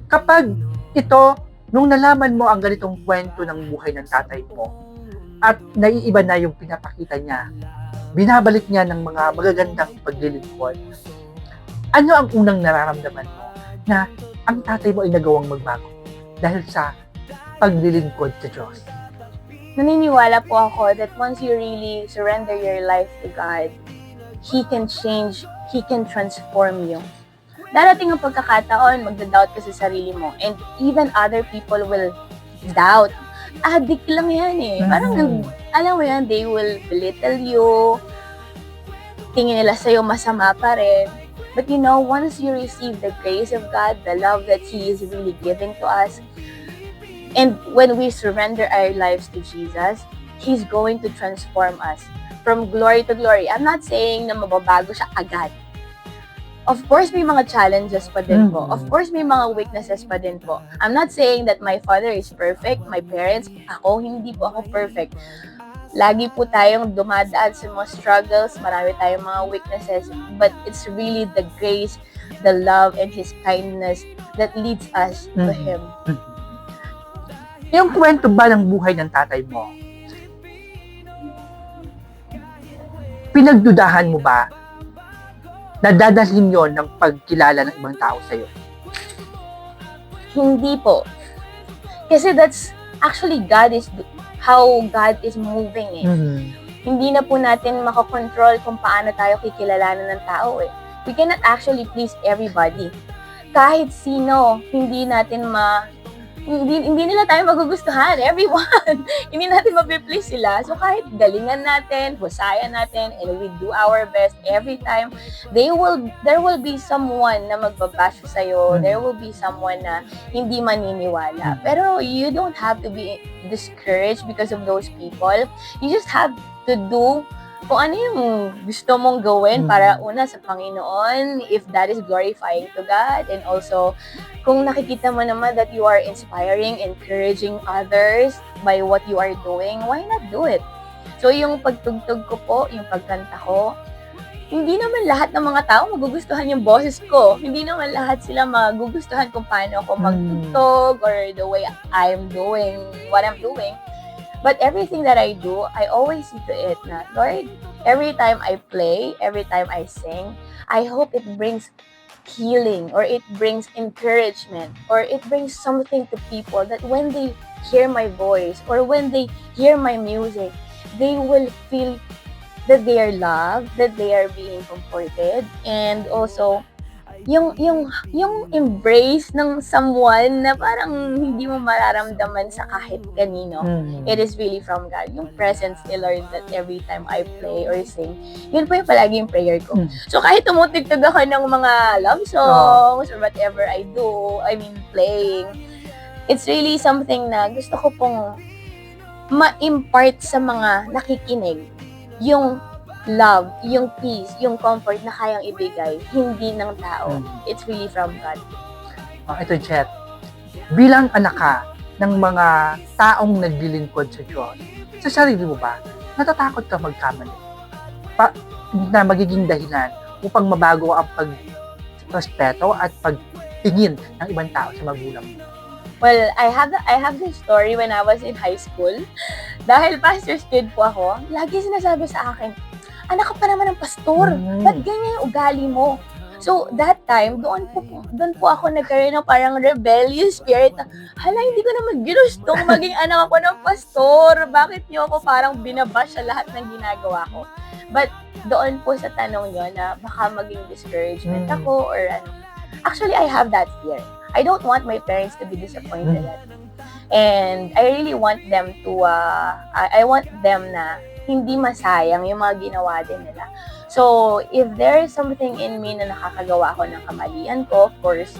Kapag ito, nung nalaman mo ang ganitong kwento ng buhay ng tatay mo, at naiiba na yung pinapakita niya, binabalik niya ng mga magagandang paglilingkod, ano ang unang nararamdaman mo na ang tatay mo ay nagawang magbago dahil sa paglilingkod sa Diyos? Naniniwala po ako that once you really surrender your life to God, He can change, He can transform you. Darating ang pagkakataon, magda-doubt ka sa sarili mo, and even other people will doubt. Addict lang yan eh. Parang, alam mo yan, they will belittle you, tingin nila sa'yo masama pa rin. But you know, once you receive the grace of God, the love that He is really giving to us, and when we surrender our lives to Jesus, He's going to transform us from glory to glory. I'm not saying na mababago siya agad. Of course, may mga challenges pa din po. Of course, may mga weaknesses pa din po. I'm not saying that my father is perfect, my parents, ako, hindi po ako perfect. Lagi po tayong dumadaan sa mga struggles, marami tayong mga weaknesses, but it's really the grace, the love, and His kindness that leads us to Him. Yung kwento ba ng buhay ng tatay mo, pinagdudahan mo ba na dadalhin yon ng pagkilala ng ibang tao sa'yo? Hindi po. Kasi that's actually how God is moving eh. Hindi na po natin makakontrol kung paano tayo kikilalanan ng tao eh. We cannot actually please everybody. Kahit sino, hindi nila tayo magugustuhan, everyone. Hindi natin mapi-please sila. So kahit galingan natin, husayan natin, and we do our best every time, there will be someone na magbabash sa'yo, there will be someone na hindi maniniwala. Pero you don't have to be discouraged because of those people. You just have to do kung ano yung gusto mong gawin para una sa Panginoon, if that is glorifying to God, and also kung nakikita mo naman that you are inspiring, encouraging others by what you are doing, why not do it? So yung pagtugtog ko po, yung pagkanta ko, hindi naman lahat ng mga tao magugustuhan yung boses ko. Hindi naman lahat sila magugustuhan kung paano ako magtugtog or the way I'm doing what I'm doing. But everything that I do, I always see to it na, Lord, every time I play, every time I sing, I hope it brings healing, or it brings encouragement, or it brings something to people that when they hear my voice, or when they hear my music, they will feel that they are loved, that they are being comforted, and also yung embrace ng someone na parang hindi mo mararamdaman sa kahit kanino. It is really from God. Yung presence ni Lord that every time I play or sing, yun po yung palagi yung prayer ko. So kahit tumutigtog ako ng mga love songs or whatever I do, playing, it's really something na gusto ko pong ma-impart sa mga nakikinig. Yung love, yung peace, yung comfort na kayang ibigay, hindi ng tao. It's really from God. Ito, Jet. Bilang anak ka ng mga taong naglilingkod sa Diyos, sa sarili mo ba, natatakot ka magkamali? Na magiging dahilan upang mabago ang pagrespeto at pagtingin ng ibang tao sa magulang mo? Well, I have this story when I was in high school. Dahil pastor's kid po ako, lagi sinasabi sa akin, anak ka pa naman ng pastor, ba't ganyan yung ugali mo? So, that time, doon po ako nagkaroon ng parang rebellious spirit na, hala, hindi ko naman ginustong maging anak ako ng pastor. Bakit niyo ako parang binabash sa lahat ng ginagawa ko? But, doon po sa tanong niyo na baka maging discouragement ako or ano. Actually, I have that fear. I don't want my parents to be disappointed at me. And I really want them to, I want them na hindi masayang yung mga ginawa din nila. So, if there is something in me na nakakagawa ko ng kamalian ko, of course,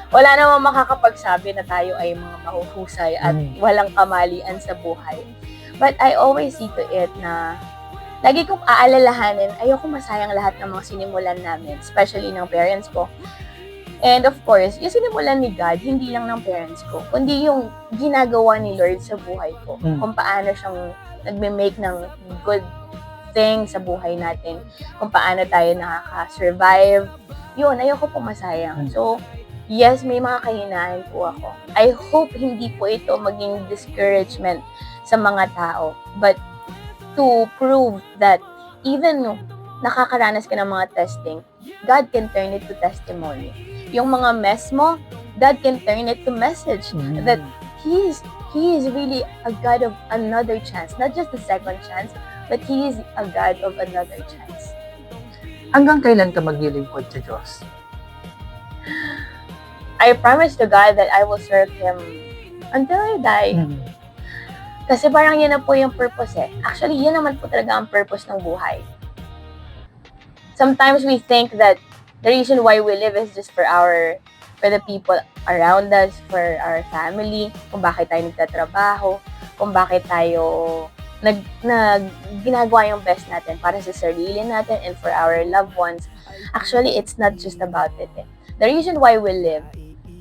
wala namang makakapagsabi na tayo ay mga mahuhusay at walang kamalian sa buhay. But I always see to it na lagi kong aalalahanin, ayoko masayang lahat ng mga sinimulan namin, especially ng parents ko. And of course, yung sinimulan ni God, hindi lang ng parents ko, kundi yung ginagawa ni Lord sa buhay ko. Kung paano siyang nagme-make ng good thing sa buhay natin. Kung paano tayo nakaka-survive. Yun, ayoko po masayang. So, Yes, may mga kahinaan po ako. I hope hindi po ito maging discouragement sa mga tao. But to prove that even no, nakakaranas ka ng mga testing, God can turn it to testimony. Yung mga mess mo, God can turn it to message that He is really a God of another chance. Not just the second chance, but He is a God of another chance. Hanggang kailan ka maglilingkod sa Diyos? I promise to God that I will serve Him until I die. Kasi parang yan na po yung purpose eh. Actually, yan naman po talaga ang purpose ng buhay. Sometimes we think that the reason why we live is just for the people around us, for our family, kung bakit tayo nagtatrabaho, kung bakit tayo ginagawa yung best natin para sa sarili natin and for our loved ones. Actually, it's not just about it. The reason why we live,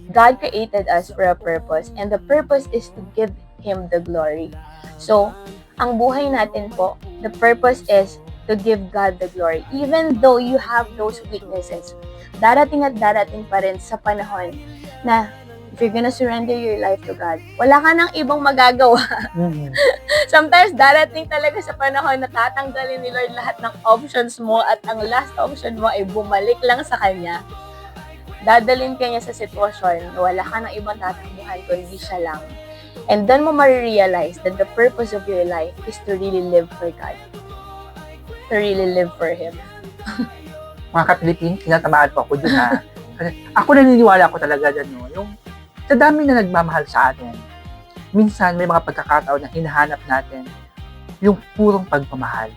God created us for a purpose, and the purpose is to give Him the glory. So, ang buhay natin po, the purpose is to give God the glory. Even though you have those weaknesses, darating at darating pa rin sa panahon na if you're gonna surrender your life to God, wala ka nang ibang magagawa. Sometimes darating talaga sa panahon na tatanggalin ni Lord lahat ng options mo at ang last option mo ay bumalik lang sa Kanya. Dadalhin ka niya sa sitwasyon na wala ka nang ibang tatakbuhan kundi siya lang. And then mo marirealize that the purpose of your life is to really live for God. To really live for Him. Mga ka-Pilipin, tinatamaan po ako dun ha. Kasi ako naniniwala ko talaga dyan, no? Yung sa dami na nagmamahal sa atin, minsan may mga pagkakataon na hinahanap natin yung purong pagmamahal.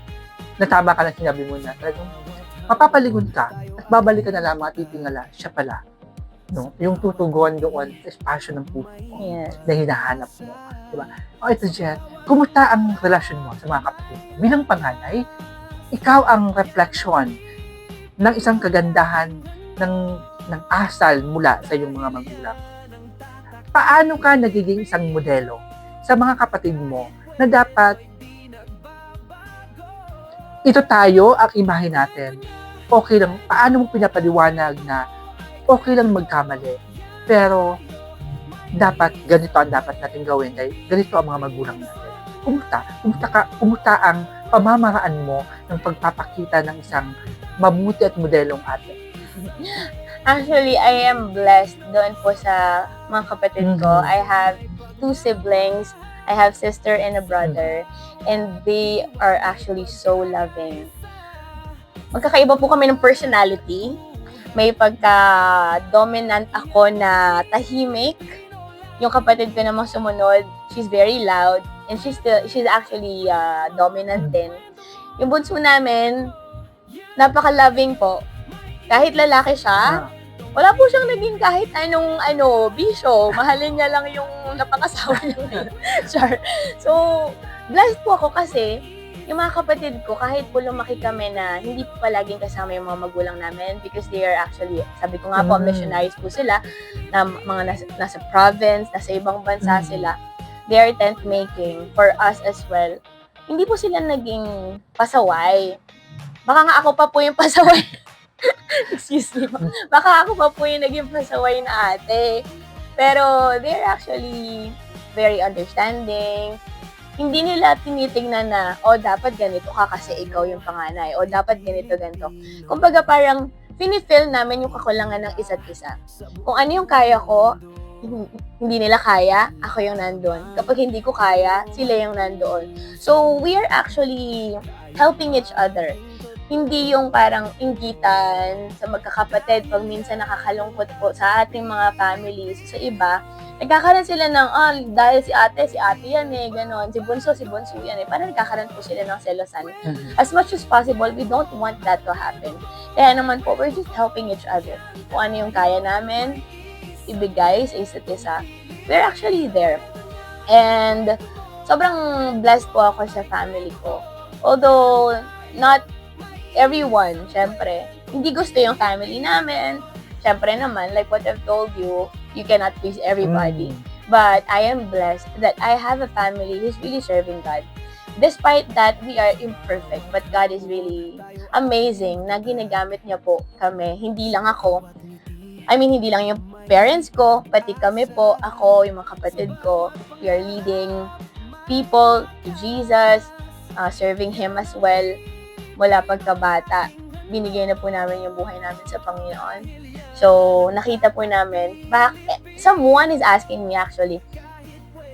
Natama ka na sinabi mo na talagang mapapaligon ka at babalik ka na lamang at titingala, siya pala. No? Yung tutugon doon sa espasyo ng puso mo na hinahanap mo. Diba? O ito, Jet, kumusta ang relasyon mo sa mga kapatid? Bilang panganay, ikaw ang refleksyon ng isang kagandahan ng asal mula sa iyong mga magulang. Paano ka nagiging isang modelo sa mga kapatid mo na dapat ito tayo ang imahe natin? Okay lang, paano mo pinapaliwanag na okay lang magkamali, pero dapat ganito ang dapat natin gawin dahil ganito ang mga magulang natin. Kumusta ang pamamaraan mo ng pagpapakita ng isang mabuti at modelong ate? Actually, I am blessed doon po sa mga kapatid ko. I have 2 siblings. I have sister and a brother. And they are actually so loving. Magkakaiba po kami ng personality. May pagka-dominant ako na tahimik. Yung kapatid ko namang sumunod, she's very loud. And she's actually dominant din. Yung bunso namin, napaka-loving po. Kahit lalaki siya, wala po siyang naging kahit anong bisyo. Mahalin niya lang yung napangasawa niya ngayon. Sure. So, blessed po ako kasi yung mga kapatid ko, kahit po lumaki kami na hindi po palaging kasama yung mga magulang namin because they are actually, sabi ko nga po, missionaries po sila, na mga nasa province, nasa ibang bansa sila. They are tent making for us as well. Hindi po sila naging pasaway. Baka nga ako pa po yung pasaway. Excuse me. Baka ako pa po yung naging pasaway na ate. Pero they're actually very understanding. Hindi nila tinitingnan na, dapat ganito ka kasi ikaw yung panganay. O dapat ganito. Kumbaga parang fini-feel namin yung kakulangan ng isa't isa. Kung ano yung kaya ko, hindi nila kaya, ako yung nandun. Kapag hindi ko kaya, sila yung nandoon. So, we are actually helping each other. Hindi yung parang inggitan sa magkakapatid pag minsan nakakalungkot po sa ating mga families. Sa iba, nagkakaroon sila ng, dahil si ate yan ganon. Si bunso yan Parang nagkakaroon po sila ng selosan. As much as possible, we don't want that to happen. Kaya naman po, we're just helping each other. Kung ano yung kaya namin, ibigay sa isa't isa. We're actually there. And sobrang blessed po ako sa family ko. Although, not everyone, syempre, hindi gusto yung family namin. Syempre naman, like what I've told you, you cannot please everybody. But I am blessed that I have a family who's really serving God. Despite that, we are imperfect, but God is really amazing na ginagamit niya po kami. Hindi lang ako. I mean, hindi lang yung parents ko, pati kami po, ako, yung mga kapatid ko, we are leading people to Jesus, serving Him as well, mula pagkabata. Binigay na po namin yung buhay namin sa Panginoon. So, nakita po namin, someone is asking me actually,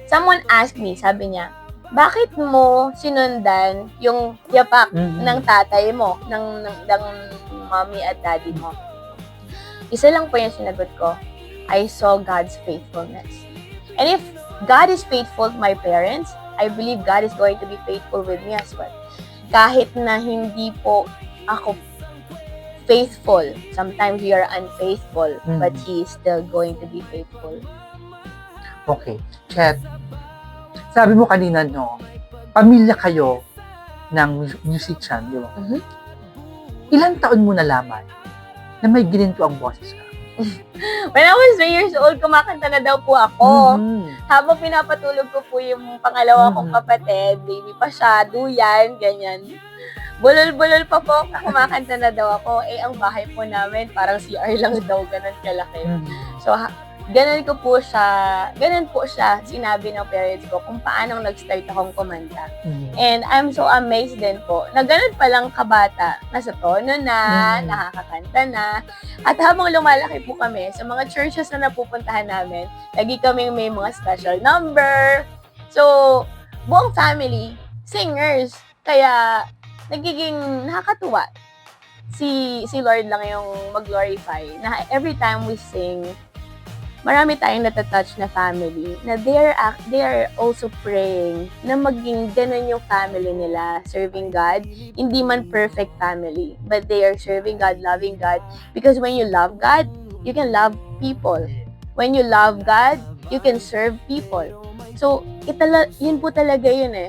someone asked me, sabi niya, bakit mo sinundan yung yapak ng tatay mo, ng mommy at daddy mo? Isa lang po yung sinagot ko, I saw God's faithfulness. And if God is faithful to my parents, I believe God is going to be faithful with me as well. Kahit na hindi po ako faithful, sometimes we are unfaithful, but He is still going to be faithful. Okay. Kat, sabi mo kanina, no, pamilya kayo ng musician, di ba? Ilang taon mo nalaman na may ginito ang boses ka? When I was 3 years old, kumakanta na daw po ako. Habang pinapatulog ko po yung pangalawa kong kapatid, baby pa siya, duyan, ganyan. Bulol-bulol pa po, kumakanta na daw ako. Eh, ang bahay po namin, parang CR lang daw, ganun kalaki. So, ganun po siya, sinabi ng parents ko kung paano nag-start akong kumanta. And I'm so amazed din po, na ganun palang kabata, nasa tono na, nakakakanta na. At habang lumalaki po kami, sa mga churches na napupuntahan namin, lagi kaming may mga special number. So, buong family, singers. Kaya, nagiging nakakatuwa. Si Lord lang yung mag-glorify, na every time we sing, marami tayong natatouch na family na they are also praying na maging ganun yung family nila, serving God. Hindi man perfect family, but they are serving God, loving God. Because when you love God, you can love people. When you love God, you can serve people. So, yun po talaga yun eh.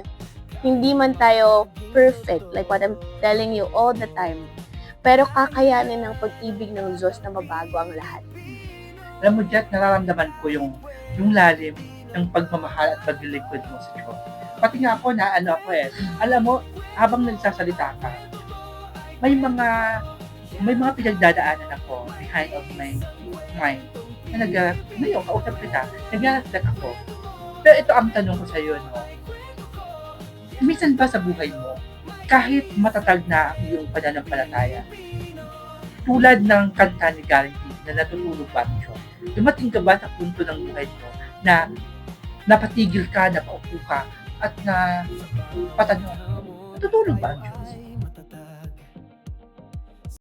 Hindi man tayo perfect, like what I'm telling you all the time. Pero kakayanin ng pag-ibig ng Diyos na mabago ang lahat. Alam mo, Jet, nararamdaman ko yung lalim ng pagmamahal at paglilingkod mo sa Diyos. Pati nga ako, alam mo, habang nagsasalita ka, may mga pinagdadaanan ako behind of my mind na ngayon, kausap kita, nag-reflect ako. Pero ito ang tanong ko sa iyo, no? Minsan ba sa buhay mo, kahit matatag na ang iyong pananampalataya, tulad ng kanta ni Gary T na natutulog ba ang Diyos, dumating ka ba sa punto ng buhay mo na napatigil ka, napaupo ka, at na patanong, natutulog ba ang Diyos?